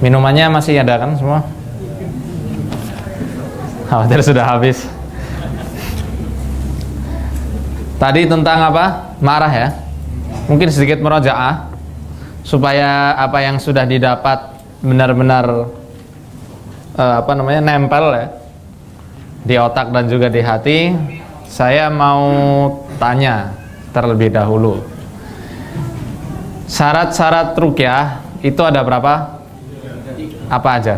Minumannya masih ada kan semua? Khawatir sudah habis. Tadi tentang apa? Marah ya. Mungkin sedikit merojaah supaya apa yang sudah didapat benar-benar nempel ya di otak dan juga di hati. Saya mau tanya terlebih dahulu. Syarat-syarat ruqyah itu ada berapa? Apa aja?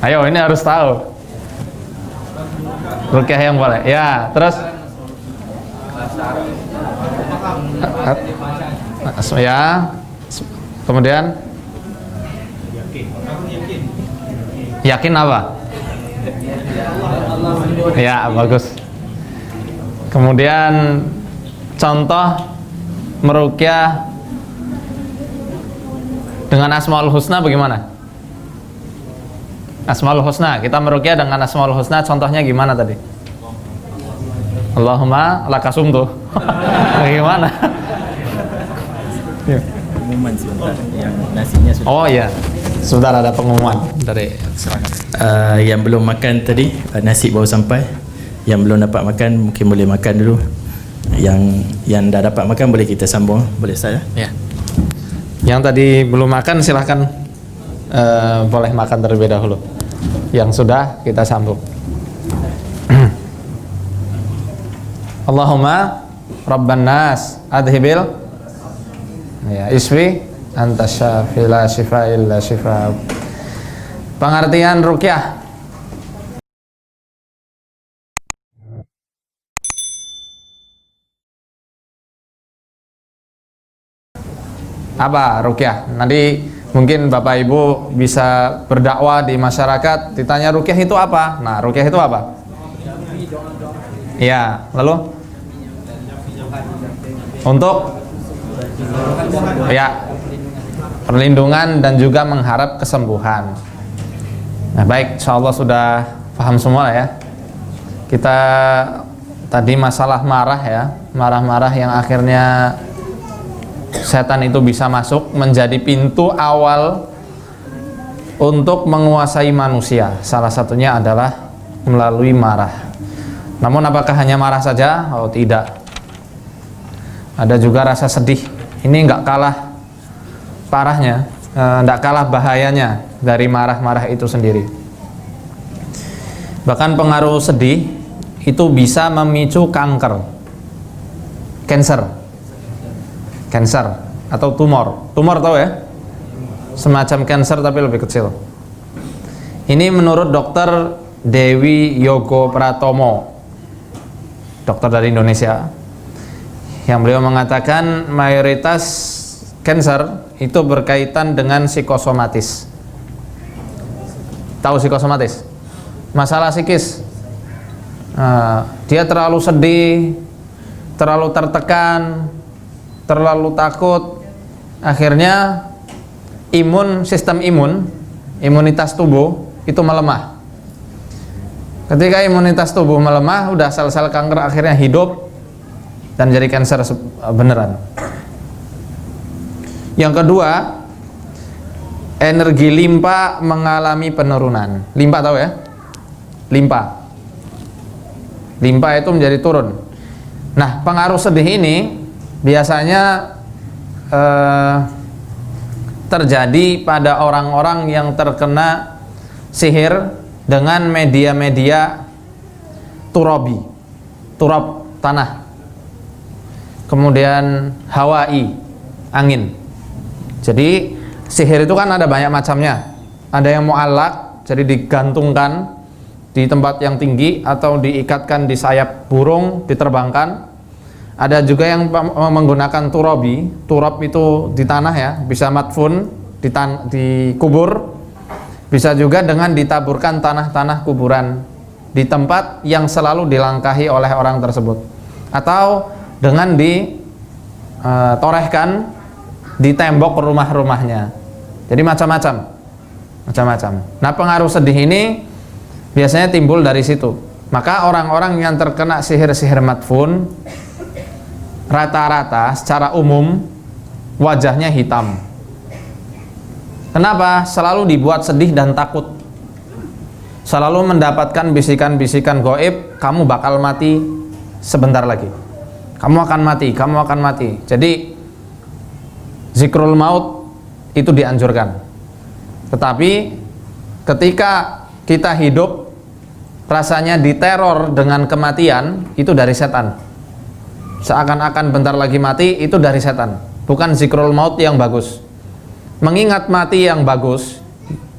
Ayo, ini harus tahu. Ruqyah yang boleh. Ya, terus ya. Kemudian yakin apa? Ya, bagus. Kemudian contoh meruqyah dengan Asmaul Husna bagaimana? Asmaul Husna, kita meruqyah dengan Asmaul Husna, contohnya gimana tadi? Allahumma lakasumtu. Bagaimana? Pengumuman sebentar yang nasinya sudah. Oh iya, sebentar ada pengumuman dari yang belum makan tadi, nasi baru sampai. Yang belum dapat makan mungkin boleh makan dulu. Yang dah dapat makan boleh kita sambung. Boleh saya? Ya. Yang tadi belum makan silahkan boleh makan terlebih dahulu. Yang sudah kita sambung. Allahumma Rabban nas adhibil ya isfi anta syafi la shifa illa shifa. Pengertian ruqyah. Apa ruqyah? Nanti mungkin Bapak Ibu bisa berdakwah di masyarakat, ditanya ruqyah itu apa? Nah, ruqyah itu apa? Iya, lalu untuk ya perlindungan dan juga mengharap kesembuhan. Nah, baik, insyaallah sudah paham semua ya. Kita tadi masalah marah ya, marah-marah yang akhirnya setan itu bisa masuk menjadi pintu awal untuk menguasai manusia. Salah satunya adalah melalui marah. Namun apakah hanya marah saja? Oh tidak. Ada juga rasa sedih. Ini nggak kalah parahnya, nggak kalah bahayanya dari marah-marah itu sendiri. Bahkan pengaruh sedih itu bisa memicu kanker, cancer atau tumor. Tumor tahu ya? Semacam cancer tapi lebih kecil. Ini menurut Dokter Dewi Yogo Pratomo, dokter dari Indonesia, yang beliau mengatakan mayoritas cancer itu berkaitan dengan psikosomatis. Tahu psikosomatis? Masalah psikis. Dia terlalu sedih, terlalu tertekan, terlalu takut, akhirnya sistem imunitas tubuh itu melemah. Ketika imunitas tubuh melemah, udah sel-sel kanker akhirnya hidup dan jadi kanker beneran. Yang kedua, energi limpa mengalami penurunan. Limpa tahu ya? Limpa itu menjadi turun. Nah, pengaruh sedih ini biasanya terjadi pada orang-orang yang terkena sihir dengan media-media turab tanah, kemudian hawai, angin. Jadi sihir itu kan ada banyak macamnya. Ada yang mu'allaq, jadi digantungkan di tempat yang tinggi atau diikatkan di sayap burung, diterbangkan. Ada juga yang menggunakan turab itu di tanah ya, bisa madfun, dikubur. Bisa juga dengan ditaburkan tanah-tanah kuburan di tempat yang selalu dilangkahi oleh orang tersebut, atau dengan ditorehkan di tembok rumah-rumahnya. Jadi macam-macam. Nah, pengaruh sedih ini biasanya timbul dari situ. Maka orang-orang yang terkena sihir-sihir madfun rata-rata secara umum wajahnya hitam. Kenapa? Selalu dibuat sedih dan takut. Selalu mendapatkan bisikan-bisikan gaib, kamu bakal mati sebentar lagi. Kamu akan mati, kamu akan mati. Jadi zikrul maut itu dianjurkan. Tetapi ketika kita hidup rasanya diteror dengan kematian, itu dari setan. Seakan-akan bentar lagi mati, itu dari setan. Bukan zikrul maut yang bagus. Mengingat mati yang bagus,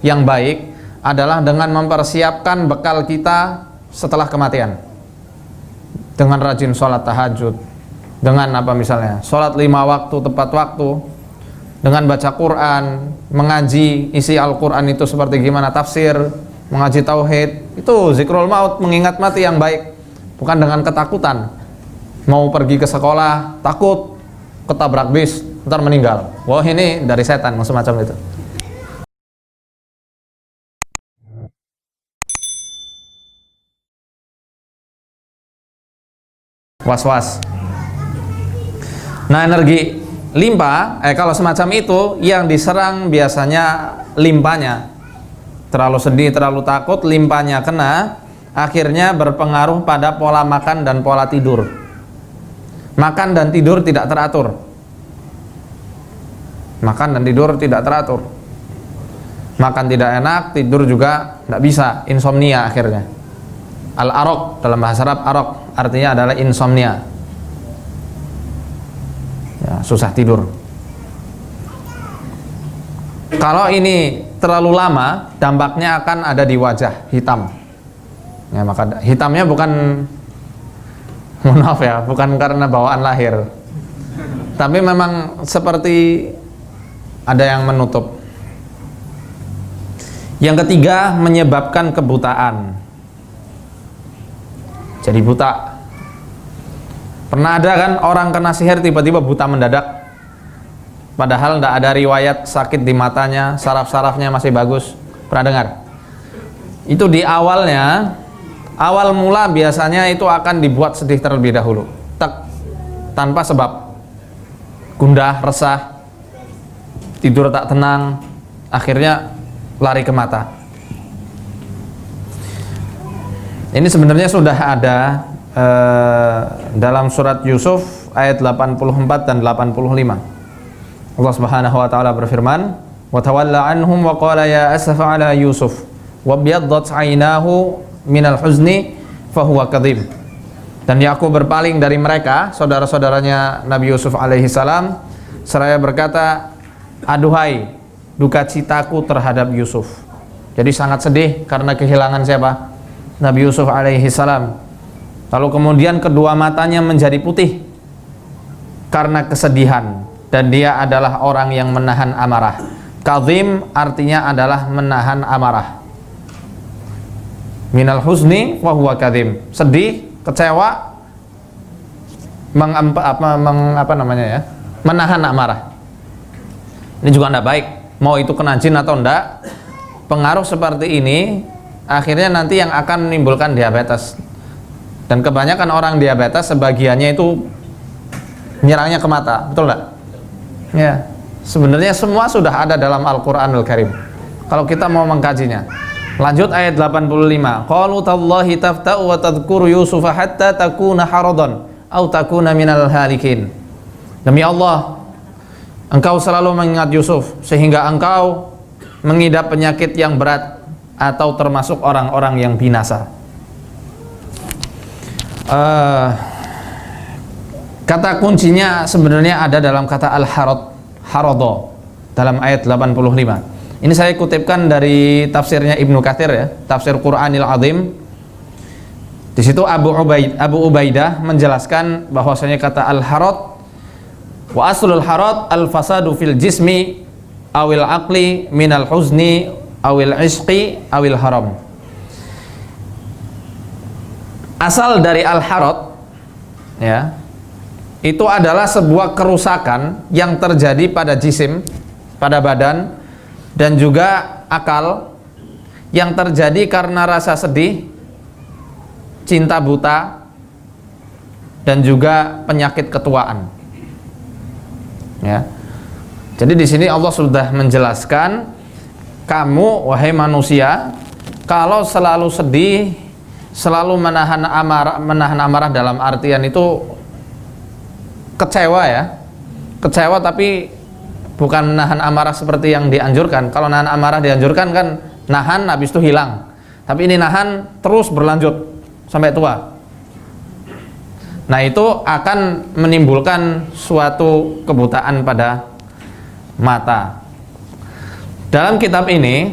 yang baik adalah dengan mempersiapkan bekal kita setelah kematian. Dengan rajin sholat tahajud, dengan apa misalnya, sholat 5 waktu tepat waktu, dengan baca Quran, mengaji isi Al-Quran itu seperti gimana tafsir, mengaji tauhid, itu zikrul maut, mengingat mati yang baik. Bukan dengan ketakutan, mau pergi ke sekolah takut ketabrak bis ntar meninggal, wah ini dari setan, semacam itu. Was-was. Nah, energi limpa, kalau semacam itu yang diserang biasanya limpanya. Terlalu sedih, terlalu takut, limpanya kena, akhirnya berpengaruh pada pola makan dan pola tidur. Makan dan tidur tidak teratur. Makan dan tidur tidak teratur. Makan tidak enak, tidur juga tidak bisa, insomnia akhirnya. Al-araq, dalam bahasa Arab, araq artinya adalah insomnia, ya, susah tidur. Kalau ini terlalu lama, dampaknya akan ada di wajah, hitam. Ya, maka hitamnya bukan, mohon maaf ya, bukan karena bawaan lahir, tapi memang seperti ada yang menutup. Yang ketiga, menyebabkan kebutaan. Jadi buta. Pernah ada kan orang kena sihir tiba-tiba buta mendadak, padahal tidak ada riwayat sakit di matanya, saraf-sarafnya masih bagus. Pernah dengar? Itu di awalnya, awal mula biasanya itu akan dibuat sedih terlebih dahulu, tanpa sebab, gundah, resah, tidur tak tenang, akhirnya lari ke mata. Ini sebenarnya sudah ada dalam surat Yusuf ayat 84 dan 85. Allah Subhanahu wa taala berfirman, "Wa tawalla anhum wa qala ya asafa ala Yusuf wa biyaddat 'ainahu minal huzni fa huwa kadhib." Dan Yakub berpaling dari mereka, saudara-saudaranya Nabi Yusuf alaihi salam, seraya berkata, "Aduhai duka citaku terhadap Yusuf." Jadi sangat sedih karena kehilangan siapa? Nabi Yusuf alaihi salam. Lalu kemudian kedua matanya menjadi putih karena kesedihan, dan dia adalah orang yang menahan amarah. Kadhim artinya adalah menahan amarah. Minal huzni wa huwa kadhim. Sedih, kecewa, menahan amarah. Ini juga tidak baik. Mau itu kena jin atau enggak, pengaruh seperti ini akhirnya nanti yang akan menimbulkan diabetes. Dan kebanyakan orang diabetes sebagiannya itu nyerangnya ke mata, betul enggak? Ya, sebenarnya semua sudah ada dalam Al-Qur'anul Karim kalau kita mau mengkajinya. Lanjut ayat 85. Qalu tallahi tafta'u wa tadhkuru Yusufa hatta takuna haradan aw takuna minal halikin. Demi Allah, engkau selalu mengingat Yusuf sehingga engkau mengidap penyakit yang berat atau termasuk orang-orang yang binasa. Kata kuncinya sebenarnya ada dalam kata al-harado dalam ayat 85. Ini saya kutipkan dari tafsirnya Ibnu Katsir ya, tafsir Qur'anil Azim. Di situ Abu Ubaidah menjelaskan bahwasanya kata al-harad wa aslul harad al-fasadu fil jismi awil aqli minal huzni awil ishqi awil haram. Asal dari al-harad ya, itu adalah sebuah kerusakan yang terjadi pada jisim, pada badan, dan juga akal, yang terjadi karena rasa sedih, cinta buta, dan juga penyakit ketuaan. Ya. Jadi di sini Allah sudah menjelaskan kamu wahai manusia kalau selalu sedih, selalu menahan amarah dalam artian itu kecewa ya, kecewa tapi bukan menahan amarah seperti yang dianjurkan. Kalau nahan amarah dianjurkan kan nahan habis itu hilang, tapi ini nahan terus berlanjut sampai tua. Nah itu akan menimbulkan suatu kebutaan pada mata. Dalam kitab ini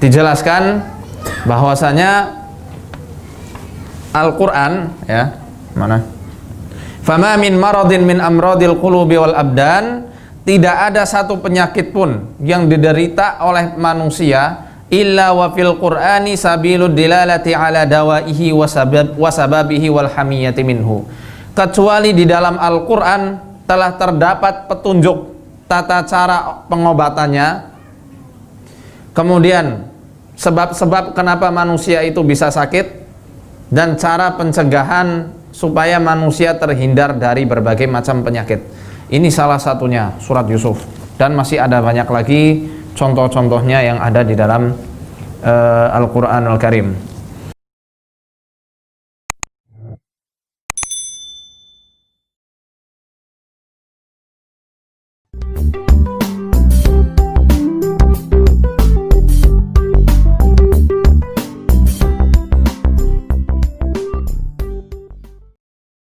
dijelaskan bahwasanya Al-Quran ya, mana? Fama min maradin min amradil qulubi wal abdan, tidak ada satu penyakit pun yang diderita oleh manusia illa wa fil qur'ani sabilud dilalati ala dawaihi wa sababihi wal hamiyati minhu, kecuali di dalam Al-Quran telah terdapat petunjuk tata cara pengobatannya, kemudian sebab-sebab kenapa manusia itu bisa sakit, dan cara pencegahan supaya manusia terhindar dari berbagai macam penyakit. Ini salah satunya surat Yusuf, dan masih ada banyak lagi contoh-contohnya yang ada di dalam Al-Quranul Karim.